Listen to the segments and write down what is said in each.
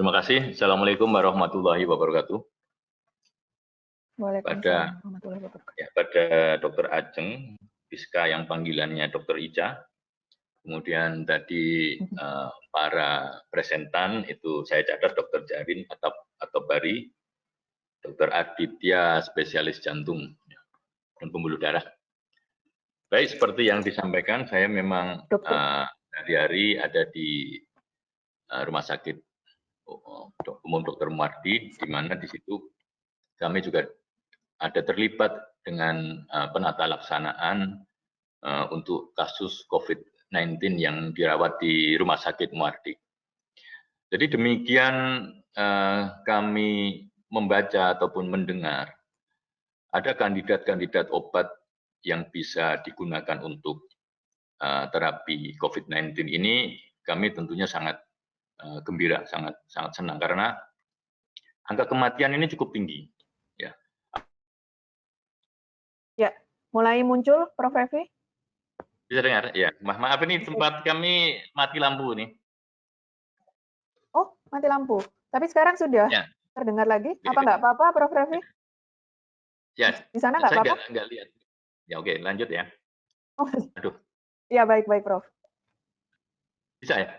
Terima kasih. Assalamualaikum warahmatullahi wabarakatuh. Waalaikumsalam warahmatullahi wabarakatuh. Pada Dr. Ajeng, Fiska yang panggilannya Dr. Ica. Kemudian tadi para presentan itu saya catat Dr. Jarin atau Bari, Dr. Aditya spesialis jantung dan pembuluh darah. Baik, seperti yang disampaikan, saya memang hari-hari ada di Rumah Sakit Umum Dr. Muardi, di mana di situ kami juga ada terlibat dengan penata laksanaan untuk kasus COVID-19 yang dirawat di Rumah Sakit Muardi. Jadi demikian kami membaca ataupun mendengar ada kandidat-kandidat obat yang bisa digunakan untuk terapi COVID-19 ini, kami tentunya sangat gembira, sangat senang karena angka kematian ini cukup tinggi. Ya, mulai muncul, Prof. Evi. Bisa dengar? Ya, maaf ini tempat kami mati lampu nih. Oh, mati lampu. Tapi sekarang sudah terdengar lagi. Apa nggak apa-apa, Prof. Evi? Ya, di sana nggak apa-apa? Saya nggak lihat. Ya oke, lanjut ya. Oh, aduh. Ya baik, Prof. Bisa ya?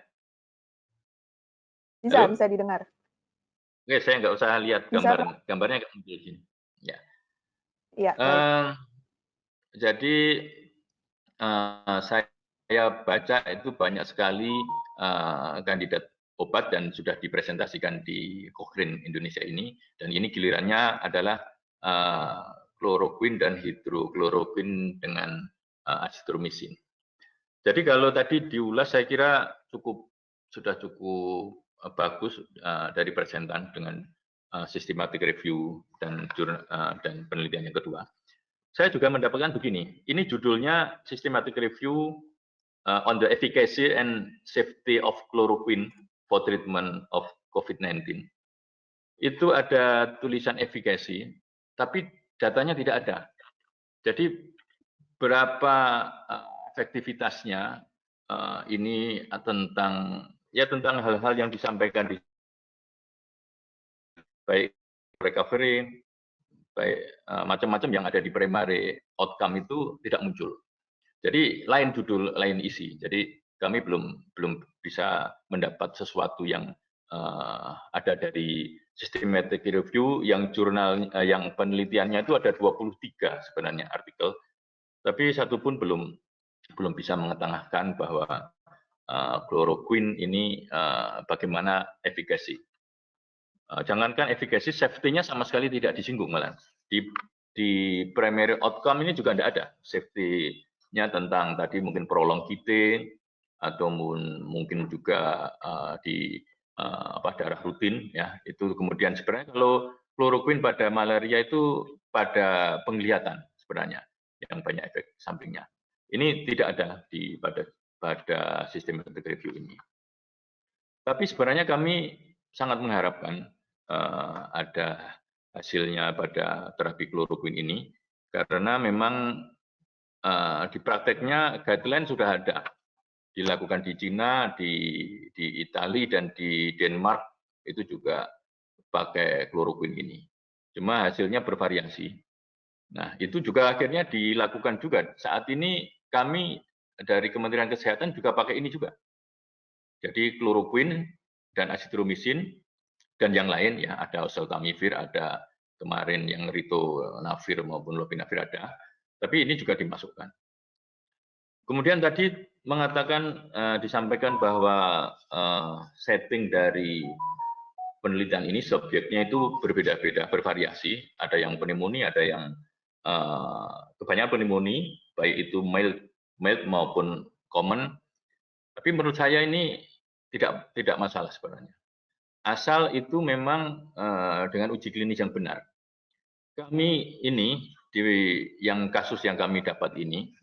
Bisa didengar. Oke, saya nggak usah lihat gambarnya nggak muncul di sini. Ya. Iya. Jadi saya baca itu banyak sekali kandidat obat dan sudah dipresentasikan di Cochrane Indonesia ini, dan ini gilirannya adalah kloroquine dan hidrokloroquine dengan azitromisin. Jadi kalau tadi diulas, saya kira sudah cukup bagus dari presentan dengan systematic review dan penelitian yang kedua. Saya juga mendapatkan begini, ini judulnya Systematic Review on the Efficacy and Safety of Chloroquine for Treatment of COVID-19. Itu ada tulisan efikasi, tapi datanya tidak ada. Jadi berapa efektivitasnya ini tentang hal-hal yang disampaikan di baik recovery, baik macam-macam yang ada di primary outcome itu tidak muncul. Jadi lain judul, lain isi. Jadi kami belum bisa mendapat sesuatu yang ada dari systematic review yang jurnal yang penelitiannya itu ada 23 sebenarnya artikel. Tapi satu pun belum bisa mengetengahkan bahwa chloroquine ini bagaimana efikasi. Jangankan efikasi, safety-nya sama sekali tidak disinggung malah. Di primary outcome ini juga tidak ada safety-nya tentang tadi mungkin prolongite atau mungkin juga di darah rutin ya. Itu kemudian sebenarnya kalau chloroquine pada malaria itu pada penglihatan sebenarnya yang banyak efek sampingnya. Ini tidak ada pada systematic review ini. Tapi sebenarnya kami sangat mengharapkan ada hasilnya pada terapi chloroquine ini, karena memang di prakteknya guideline sudah ada, dilakukan di Cina, di Italia dan di Denmark itu juga pakai chloroquine ini. Cuma hasilnya bervariasi. Nah, itu juga akhirnya dilakukan juga. Saat ini kami dari Kementerian Kesehatan juga pakai ini juga. Jadi chloroquine dan azitromisin dan yang lain ya, ada oseltamivir, ada kemarin yang ritonavir maupun lopinavir ada, tapi ini juga dimasukkan. Kemudian tadi disampaikan bahwa setting dari penelitian ini subjeknya itu berbeda-beda, bervariasi. Ada yang pneumonia, ada yang kebanyakan pneumonia, baik itu mild maupun common. Tapi menurut saya ini tidak masalah sebenarnya. Asal itu memang dengan uji klinis yang benar. Kami ini kasus yang kami dapat ini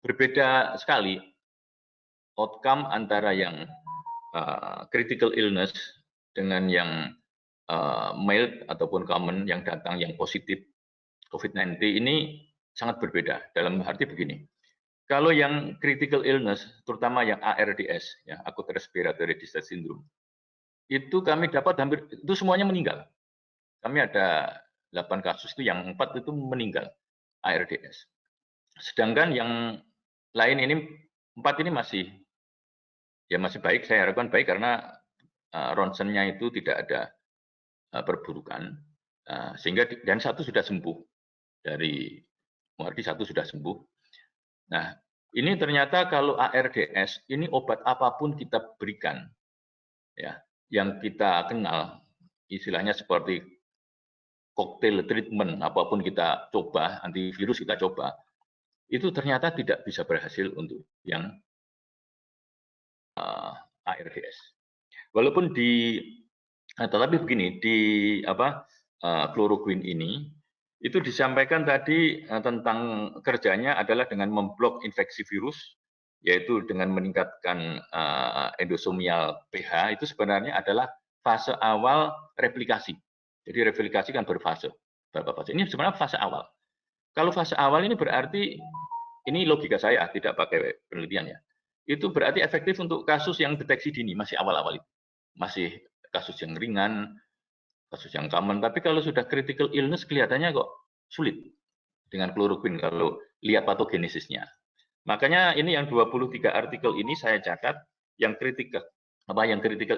berbeda sekali outcome antara yang critical illness dengan yang mild ataupun common yang datang yang positif COVID-19 ini sangat berbeda. Dalam arti begini, kalau yang critical illness, terutama yang ARDS, ya, acute respiratory distress syndrome, itu kami dapat hampir itu semuanya meninggal. Kami ada 8 kasus itu yang 4 itu meninggal ARDS. Sedangkan yang lain ini 4 ini masih baik. Saya harapkan baik karena ronsennya itu tidak ada perburukan, sehingga dan 1 sudah sembuh dari Muardi, 1 sudah sembuh. Nah, ini ternyata kalau ARDS ini obat apapun kita berikan, ya, yang kita kenal, istilahnya seperti cocktail treatment, apapun kita coba, antivirus kita coba, itu ternyata tidak bisa berhasil untuk yang ARDS. Walaupun tetapi begini, di kloroquine ini, itu disampaikan tadi tentang kerjanya adalah dengan memblok infeksi virus, yaitu dengan meningkatkan endosomial pH, itu sebenarnya adalah fase awal replikasi. Jadi replikasi kan berfase, berapa fase. Ini sebenarnya fase awal. Kalau fase awal ini berarti, ini logika saya, tidak pakai penelitian ya, itu berarti efektif untuk kasus yang deteksi dini, masih awal-awal itu. Masih kasus yang ringan, kasus yang common. Tapi kalau sudah critical illness kelihatannya kok sulit dengan kloroquine kalau lihat patogenesisnya. Makanya ini yang 23 artikel ini saya catat yang critical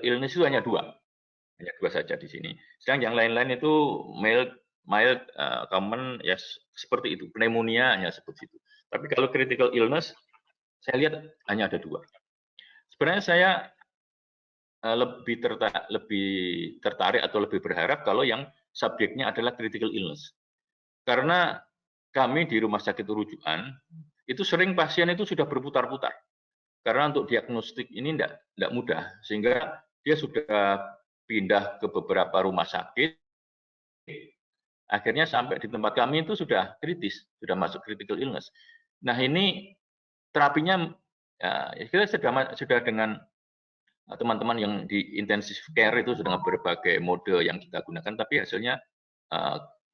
illness itu hanya 2. Hanya 2 saja di sini. Sedang yang lain-lain itu mild common ya seperti itu. Pneumonia hanya seperti itu. Tapi kalau critical illness saya lihat hanya ada 2. Sebenarnya saya lebih tertarik atau lebih berharap kalau yang subjeknya adalah critical illness. Karena kami di rumah sakit rujukan, itu sering pasien itu sudah berputar-putar. Karena untuk diagnostik ini tidak mudah, sehingga dia sudah pindah ke beberapa rumah sakit, akhirnya sampai di tempat kami itu sudah kritis, sudah masuk critical illness. Nah ini terapinya, ya, kita sudah dengan teman-teman yang di intensive care itu sudah berbagai mode yang kita gunakan, tapi hasilnya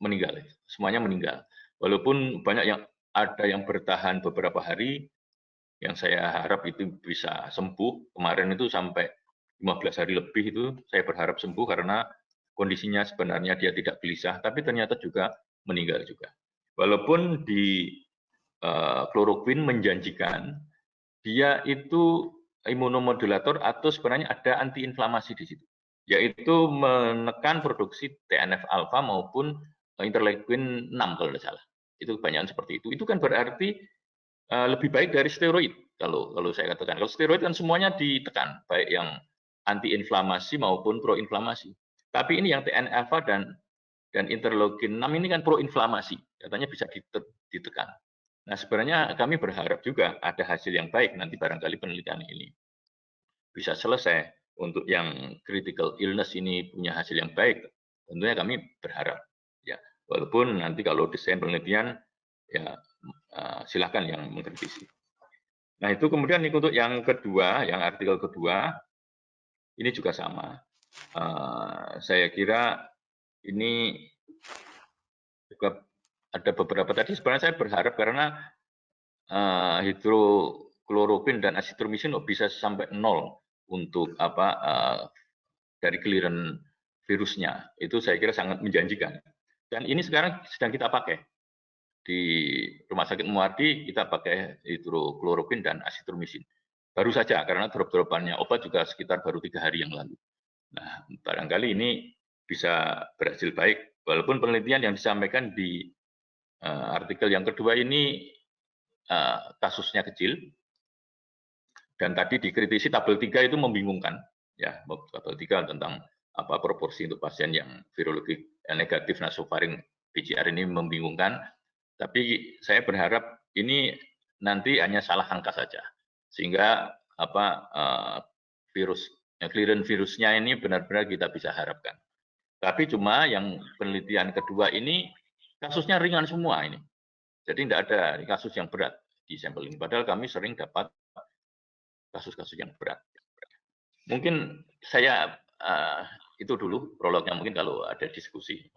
meninggal, semuanya meninggal. Walaupun banyak yang ada yang bertahan beberapa hari, yang saya harap itu bisa sembuh. Kemarin itu sampai 15 hari lebih itu saya berharap sembuh karena kondisinya sebenarnya dia tidak gelisah, tapi ternyata juga meninggal juga. Walaupun di kloroquine menjanjikan, dia itu imunomodulator atau sebenarnya ada antiinflamasi di situ, yaitu menekan produksi TNF alfa maupun interleukin 6 kalau tidak salah. Itu kebanyakan seperti itu. Itu kan berarti lebih baik dari steroid kalau saya katakan. Kalau steroid kan semuanya ditekan, baik yang antiinflamasi maupun proinflamasi. Tapi ini yang TNF alfa dan interleukin 6 ini kan proinflamasi, katanya bisa ditekan. Nah, sebenarnya kami berharap juga ada hasil yang baik nanti barangkali penelitian ini bisa selesai untuk yang critical illness ini punya hasil yang baik. Tentunya kami berharap ya, walaupun nanti kalau desain penelitian ya silakan yang mengkritisi. Nah, itu kemudian untuk yang kedua, yang artikel kedua ini juga sama. Saya kira ini juga ada beberapa tadi sebenarnya saya berharap karena hidrokloroquine dan azitromisin bisa sampai 0 untuk dari clearance virusnya. Itu saya kira sangat menjanjikan. Dan ini sekarang sedang kita pakai. Di Rumah Sakit Muardi kita pakai hidrokloroquine dan azitromisin. Baru saja karena drop-dropannya obat juga sekitar baru 3 hari yang lalu. Nah, barangkali ini bisa berhasil baik. Walaupun penelitian yang disampaikan di artikel yang kedua ini kasusnya kecil, dan tadi dikritisi tabel 3 itu membingungkan, ya tabel 3 tentang proporsi untuk pasien yang virologi negatif nasofaring PCR ini membingungkan. Tapi saya berharap ini nanti hanya salah angka saja, sehingga clearance virusnya ini benar-benar kita bisa harapkan. Tapi cuma yang penelitian kedua ini kasusnya ringan semua ini. Jadi tidak ada kasus yang berat di sampel ini. Padahal kami sering dapat kasus-kasus yang berat. Mungkin saya itu dulu prolognya, mungkin kalau ada diskusi.